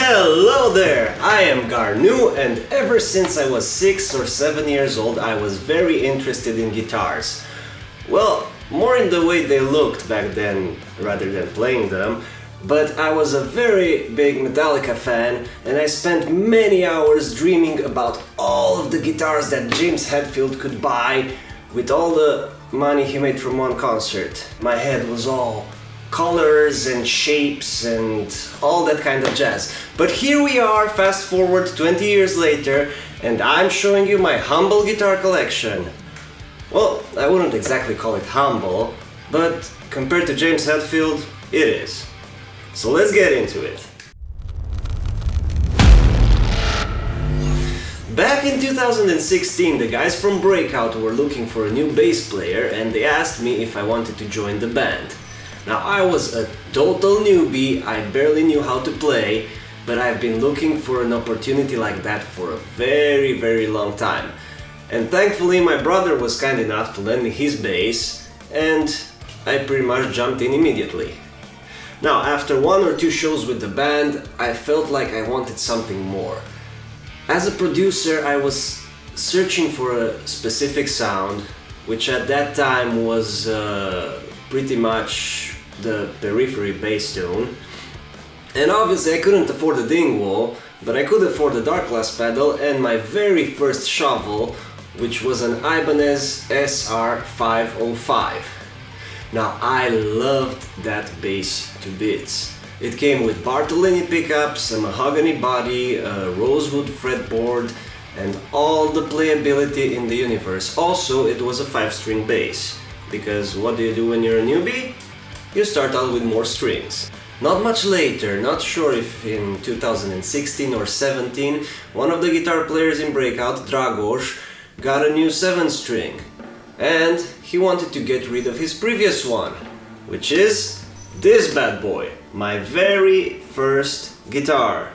Hello there! I am Garnoo, and ever since I was 6 or 7 years old I was very interested in guitars. Well, more in the way they looked back then rather than playing them, but I was a very big Metallica fan and I spent many hours dreaming about all of the guitars that James Hetfield could buy with all the money he made from one concert. My head was all colors and shapes and all that kind of jazz. But here we are, fast forward 20 years later, and I'm showing you my humble guitar collection. Well, I wouldn't exactly call it humble, but compared to James Hetfield, it is. So let's get into it. Back in 2016, the guys from Breakout were looking for a new bass player and they asked me if I wanted to join the band. Now, I was a total newbie, I barely knew how to play, but I've been looking for an opportunity like that for a very long time. And thankfully my brother was kind enough to lend me his bass, and I pretty much jumped in immediately. Now, after 1 or 2 shows with the band, I felt like I wanted something more. As a producer, I was searching for a specific sound, which at that time was pretty much the periphery bass tone. And obviously I couldn't afford the Dingwall, but I could afford the dark glass pedal and my very first shovel, which was an Ibanez SR505. Now, I loved that bass to bits. It came with Bartolini pickups, a mahogany body, a rosewood fretboard, and all the playability in the universe. Also, it was a 5-string bass, because what do you do when you're a newbie? You start out with more strings. Not much later, not sure if in 2016 or 17, one of the guitar players in Breakout, Jaguar, got a new 7-string. And he wanted to get rid of his previous one, which is this bad boy, my very first guitar.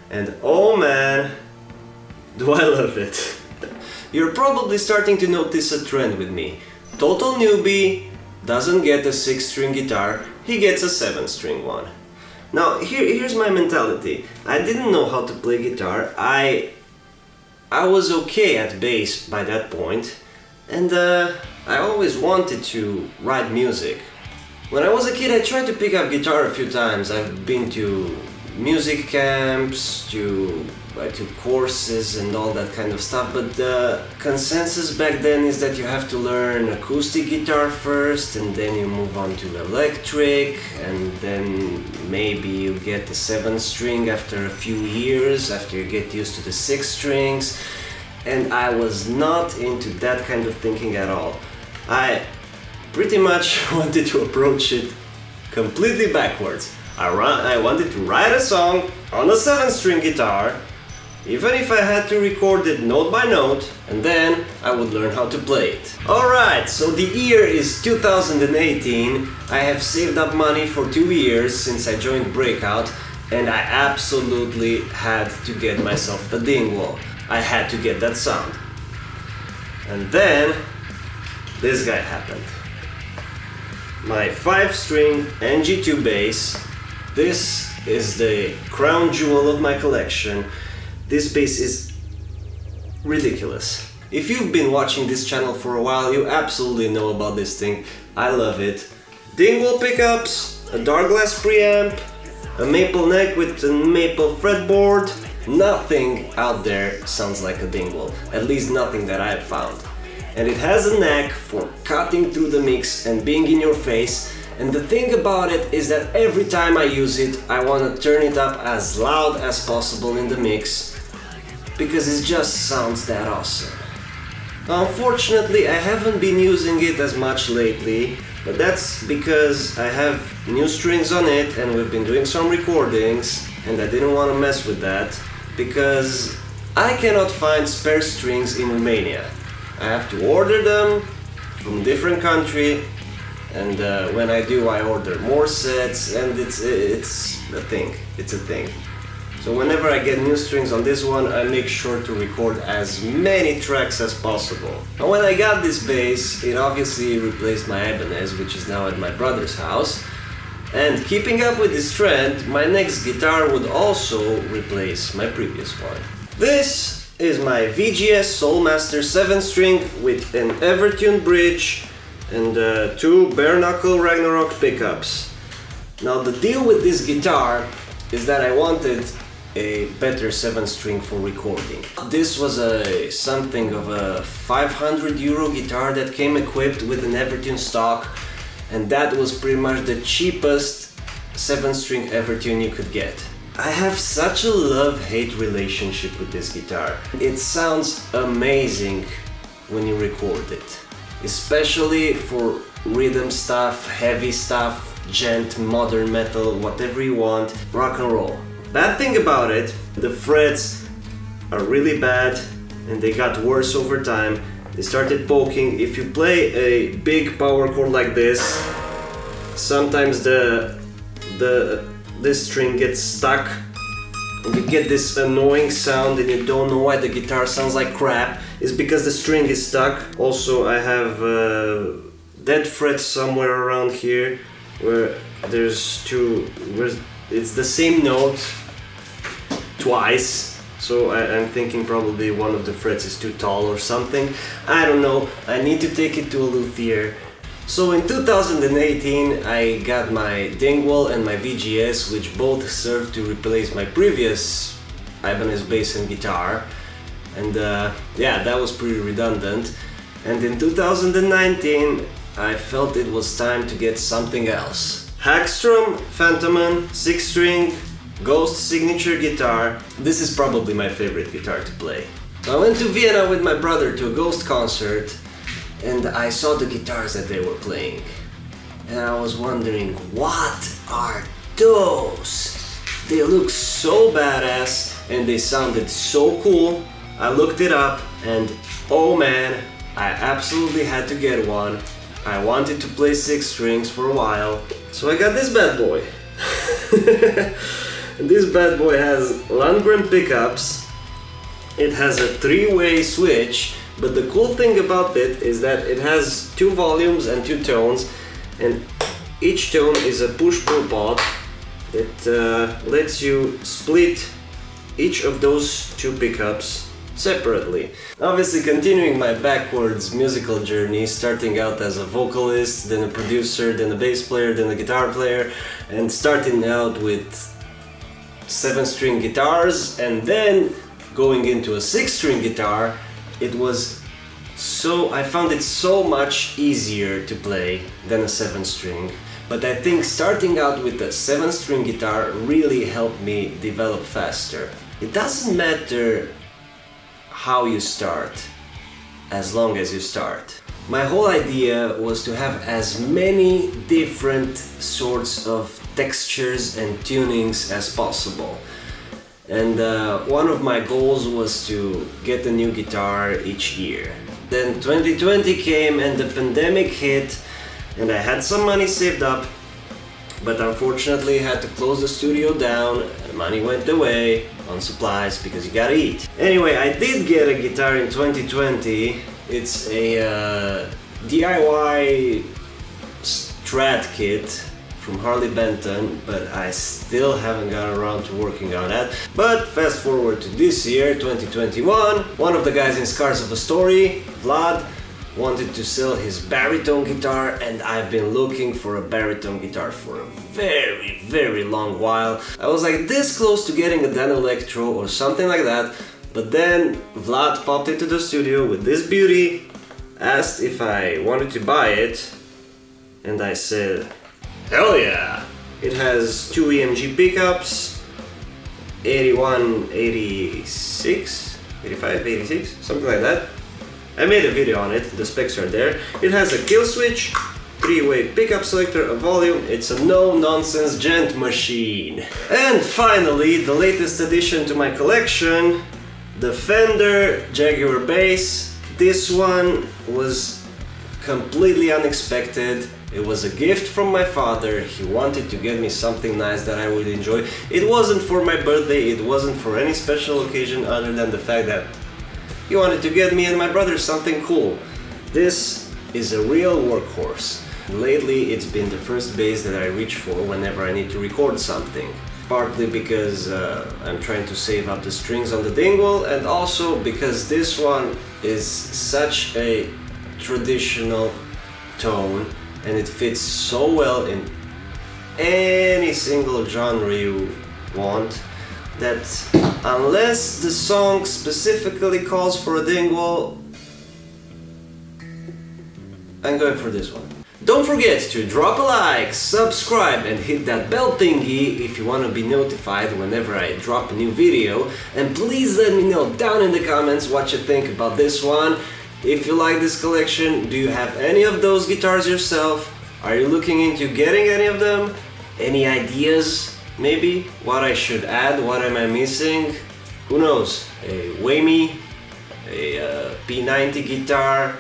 And oh man, do I love it. You're probably starting to notice a trend with me. Total newbie, doesn't get a 6-string guitar, he gets a 7-string one. Now here's my mentality. I didn't know how to play guitar. I was okay at bass by that point, and I always wanted to write music. When I was a kid I tried to pick up guitar a few times. I've been to music camps, to courses and all that kind of stuff, but the consensus back then is that you have to learn acoustic guitar first and then you move on to electric, and then maybe you get the 7-string after a few years, after you get used to the 6 strings, and I was not into that kind of thinking at all. I pretty much wanted to approach it completely backwards. I wanted to write a song on a 7-string guitar, even if I had to record it note by note, and then I would learn how to play it. Alright, so the year is 2018, I have saved up money for 2 years since I joined Breakout, and I absolutely had to get myself a Dingwall. I had to get that sound. And then, this guy happened. My 5-string NG2 bass. This is the crown jewel of my collection. This bass is ridiculous. If you've been watching this channel for a while, you absolutely know about this thing. I love it. Dingwall pickups, a dark glass preamp, a maple neck with a maple fretboard. Nothing out there sounds like a Dingwall, at least nothing that I've found. And it has a knack for cutting through the mix and being in your face. And the thing about it is that every time I use it, I want to turn it up as loud as possible in the mix, because it just sounds that awesome. Unfortunately, I haven't been using it as much lately, but that's because I have new strings on it and we've been doing some recordings, and I didn't want to mess with that, because I cannot find spare strings in Romania. I have to order them from a different country, and when I do, I order more sets, and it's a thing. It's a thing. So whenever I get new strings on this one, I make sure to record as many tracks as possible. And when I got this bass, it obviously replaced my Ibanez, which is now at my brother's house. And keeping up with this trend, my next guitar would also replace my previous one. This is my VGS Soulmaster 7-string with an Evertune bridge and two bare knuckle Ragnarok pickups. Now the deal with this guitar is that I wanted a better 7-string for recording. This was something of a 500 euro guitar that came equipped with an Evertune stock, and that was pretty much the cheapest 7-string Evertune you could get. I have such a love-hate relationship with this guitar. It sounds amazing when you record it, especially for rhythm stuff, heavy stuff, gent, modern metal, whatever you want, rock and roll. Bad thing about it, the frets are really bad and they got worse over time. They started poking. If you play a big power chord like this, sometimes this string gets stuck and you get this annoying sound and you don't know why the guitar sounds like crap. It's because the string is stuck. Also, I have dead frets somewhere around here where there's it's the same note twice, so I'm thinking probably one of the frets is too tall or something. I don't know, I need to take it to a luthier. So in 2018 I got my Dingwall and my VGS, which both served to replace my previous Ibanez bass and guitar, and yeah, that was pretty redundant. And in 2019 I felt it was time to get something else. Hagstrom Fantomen 6-string Ghost signature guitar. This is probably my favorite guitar to play. So I went to Vienna with my brother to a Ghost concert and I saw the guitars that they were playing. And I was wondering, what are those? They look so badass and they sounded so cool. I looked it up and oh man, I absolutely had to get one. I wanted to play 6 strings for a while, so I got this bad boy. And this bad boy has Landgren pickups. It has a 3-way switch, but the cool thing about it is that it has 2 volumes and 2 tones, and each tone is a push-pull pod that lets you split each of those 2 pickups separately. Obviously continuing my backwards musical journey, starting out as a vocalist, then a producer, then a bass player, then a guitar player, and starting out with 7-string guitars and then going into a 6-string guitar, I found it so much easier to play than a 7-string. But I think starting out with a 7-string guitar really helped me develop faster. It doesn't matter how you start, as long as you start. My whole idea was to have as many different sorts of textures and tunings as possible. And one of my goals was to get a new guitar each year. Then 2020 came and the pandemic hit and I had some money saved up, but unfortunately had to close the studio down. Money went away on supplies because you gotta eat. Anyway, I did get a guitar in 2020. It's a DIY Strat kit from Harley Benton, but I still haven't got around to working on that. But fast forward to this year, 2021, one of the guys in Scars of a Story, Vlad, wanted to sell his baritone guitar, and I've been looking for a baritone guitar for a very, very long while. I was like this close to getting a Dan Electro or something like that, but then Vlad popped into the studio with this beauty, asked if I wanted to buy it, and I said, hell yeah! It has 2 EMG pickups, 81, 86, 85, 86, something like that. I made a video on it, the specs are there. It has a kill switch, 3-way pickup selector, a volume. It's a no-nonsense gent machine. And finally, the latest addition to my collection, the Fender Jaguar bass. This one was completely unexpected. It was a gift from my father. He wanted to get me something nice that I would enjoy. It wasn't for my birthday, it wasn't for any special occasion other than the fact that he wanted to get me and my brother something cool. This is a real workhorse. Lately it's been the first bass that I reach for whenever I need to record something. Partly because I'm trying to save up the strings on the Dingwall, and also because this one is such a traditional tone and it fits so well in any single genre you want, that unless the song specifically calls for a Dingwall, I'm going for this one. Don't forget to drop a like, subscribe and hit that bell thingy if you want to be notified whenever I drop a new video, and please let me know down in the comments what you think about this one. If you like this collection, do you have any of those guitars yourself? Are you looking into getting any of them? Any ideas? Maybe what I should add, what am I missing? Who knows? A Whammy, a P90 guitar,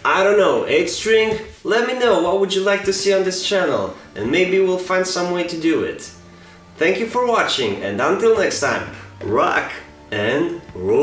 I don't know, 8-string? Let me know what would you like to see on this channel, and maybe we'll find some way to do it. Thank you for watching, and until next time, rock and roll!